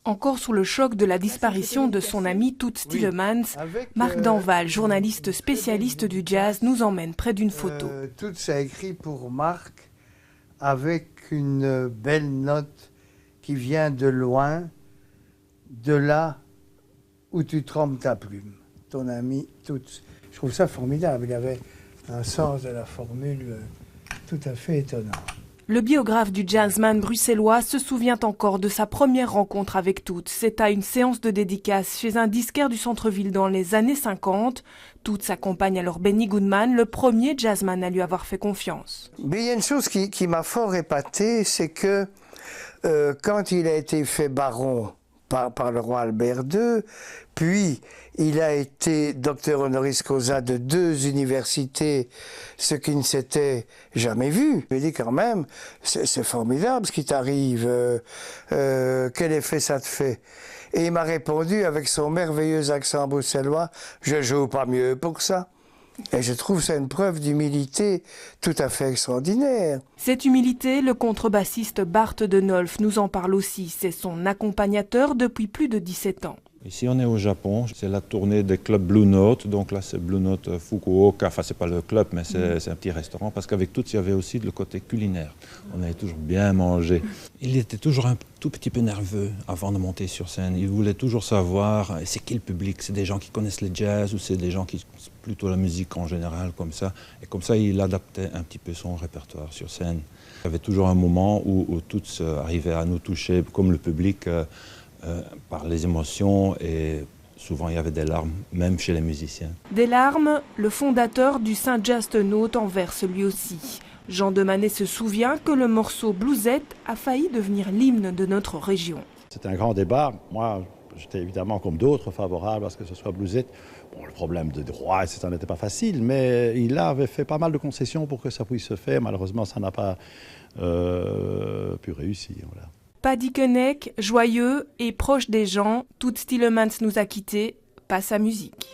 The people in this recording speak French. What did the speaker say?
Encore sous le choc de la disparition de son ami Toots Thielemans, Marc Danval, journaliste spécialiste du jazz, nous emmène près d'une photo. Toots a écrit pour Marc avec une belle note qui vient de loin, de là où tu trempes ta plume. Ton ami Toots. Je trouve ça formidable. Il avait un sens de la formule tout à fait étonnant. Le biographe du jazzman bruxellois se souvient encore de sa première rencontre avec Toots. C'est à une séance de dédicace chez un disquaire du centre-ville dans les années 50. Toots accompagne alors Benny Goodman, le premier jazzman à lui avoir fait confiance. Mais il y a une chose qui m'a fort épaté, c'est que quand il a été fait baron par le roi Albert II, puis il a été docteur honoris causa de 2 universités, ce qui ne s'était jamais vu. Je lui ai dit quand même, c'est formidable ce qui t'arrive, quel effet ça te fait? Et il m'a répondu avec son merveilleux accent bruxellois, je joue pas mieux pour ça. Et je trouve ça une preuve d'humilité tout à fait extraordinaire. Cette humilité, le contrebassiste Bart Denolf nous en parle aussi. C'est son accompagnateur depuis plus de 17 ans. Ici, on est au Japon. C'est la tournée des clubs Blue Note. Donc là, c'est Blue Note Fukuoka. Enfin, c'est pas le club, mais c'est un petit restaurant. Parce qu'avec Toots, il y avait aussi le côté culinaire. On avait toujours bien mangé. Il était toujours un tout petit peu nerveux avant de monter sur scène. Il voulait toujours savoir, c'est qui le public? C'est des gens qui connaissent le jazz ou c'est des gens qui plutôt la musique en général, comme ça. Et comme ça, il adaptait un petit peu son répertoire sur scène. Il y avait toujours un moment où Toots arrivait à nous toucher, comme le public, par les émotions, et souvent il y avait des larmes, même chez les musiciens. Des larmes, le fondateur du Saint-Just Note en verse lui aussi. Jean Demanet se souvient que le morceau Bluesette a failli devenir l'hymne de notre région. C'était un grand débat. Moi, j'étais évidemment, comme d'autres, favorable à ce que ce soit Bluesette. Bon, le problème de droit, ça n'était pas facile, mais il avait fait pas mal de concessions pour que ça puisse se faire. Malheureusement, ça n'a pas pu réussir. Voilà. Paddy Koenig, joyeux et proche des gens, Toots Thielemans nous a quittés, pas sa musique.